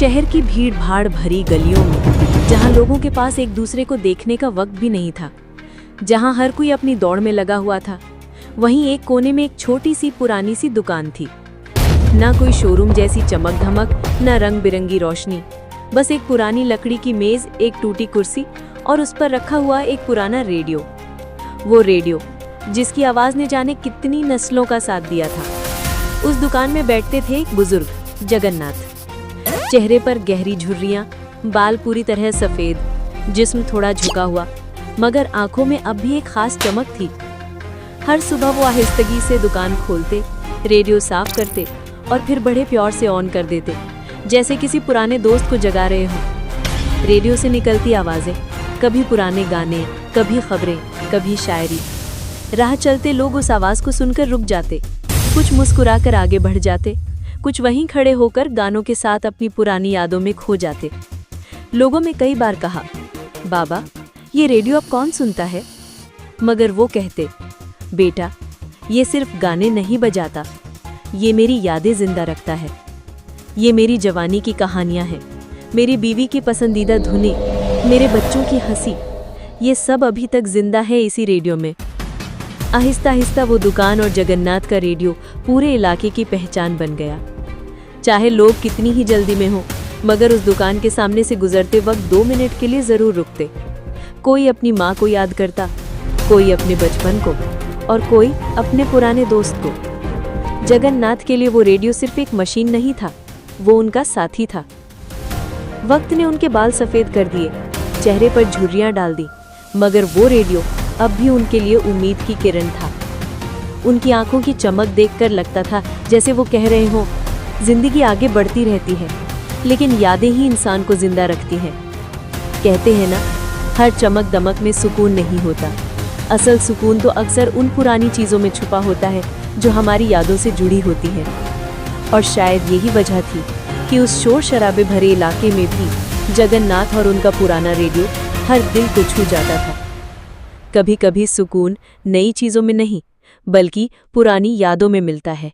शहर की भीड़-भाड़ भरी गलियों में, जहां लोगों के पास एक दूसरे को देखने का वक्त भी नहीं था, जहां हर कोई अपनी दौड़ में लगा हुआ था, वहीं एक कोने में एक छोटी सी पुरानी सी दुकान थी। ना कोई शोरूम जैसी चमक धमक, ना रंग बिरंगी रोशनी, बस एक पुरानी लकड़ी की मेज, एक टूटी कुर्सी और उस पर रखा हुआ एक पुराना रेडियो। वो रेडियो जिसकी आवाज ने जाने कितनी नस्लों का साथ दिया था। उस दुकान में बैठते थे एक बुजुर्ग जगन्नाथ, चेहरे पर गहरी झुर्रियां, बाल पूरी तरह सफेद, जिस्म थोड़ा झुका हुआ, मगर आंखों में अब भी एक खास चमक थी। हर सुबह वो आहिस्तगी से दुकान खोलते, रेडियो साफ करते और फिर बड़े प्यार से ऑन कर देते, जैसे किसी पुराने दोस्त को जगा रहे हों। रेडियो से निकलती आवाजें, कभी पुराने गाने, कभी खबरें, कभी शायरी। राह चलते लोग उस आवाज को सुनकर रुक जाते, कुछ मुस्कुराकर आगे बढ़ जाते, कुछ वहीं खड़े होकर गानों के साथ अपनी पुरानी यादों में खो जाते। लोगों में कई बार कहा, बाबा ये रेडियो अब कौन सुनता है? मगर वो कहते, बेटा ये सिर्फ गाने नहीं बजाता, ये मेरी यादें जिंदा रखता है। ये मेरी जवानी की कहानियां हैं, मेरी बीवी की पसंदीदा धुनें, मेरे बच्चों की हंसी, ये सब अभी तक जिंदा है इसी रेडियो में। आहिस्ता आहिस्ता वो दुकान और जगन्नाथ का रेडियो पूरे इलाके की पहचान बन गया। चाहे लोग कितनी ही जल्दी में हो, मगर उस दुकान के सामने से गुजरते वक्त 2 मिनट के लिए जरूर रुकते। कोई अपनी माँ को याद करता, कोई अपने बचपन को और कोई अपने पुराने दोस्त को। जगन्नाथ के लिए वो रेडियो सिर्फ एक मशीन नहीं था, वो उनका साथी था। वक्त ने उनके बाल सफेद कर दिए, चेहरे पर झुर्रियां डाल दी, मगर वो रेडियो अब भी उनके लिए उम्मीद की किरण था। उनकी आंखों की चमक देखकर लगता था जैसे वो कह रहे हों, जिंदगी आगे बढ़ती रहती है, लेकिन यादें ही इंसान को जिंदा रखती हैं। कहते हैं ना, हर चमक दमक में सुकून नहीं होता, असल सुकून तो अक्सर उन पुरानी चीज़ों में छुपा होता है जो हमारी यादों से जुड़ी होती हैं। और शायद यही वजह थी कि उस शोर शराबे भरे इलाके में भी जगन्नाथ और उनका पुराना रेडियो हर दिल को छू जाता था। कभी कभी सुकून नई चीज़ों में नहीं, बल्कि पुरानी यादों में मिलता है।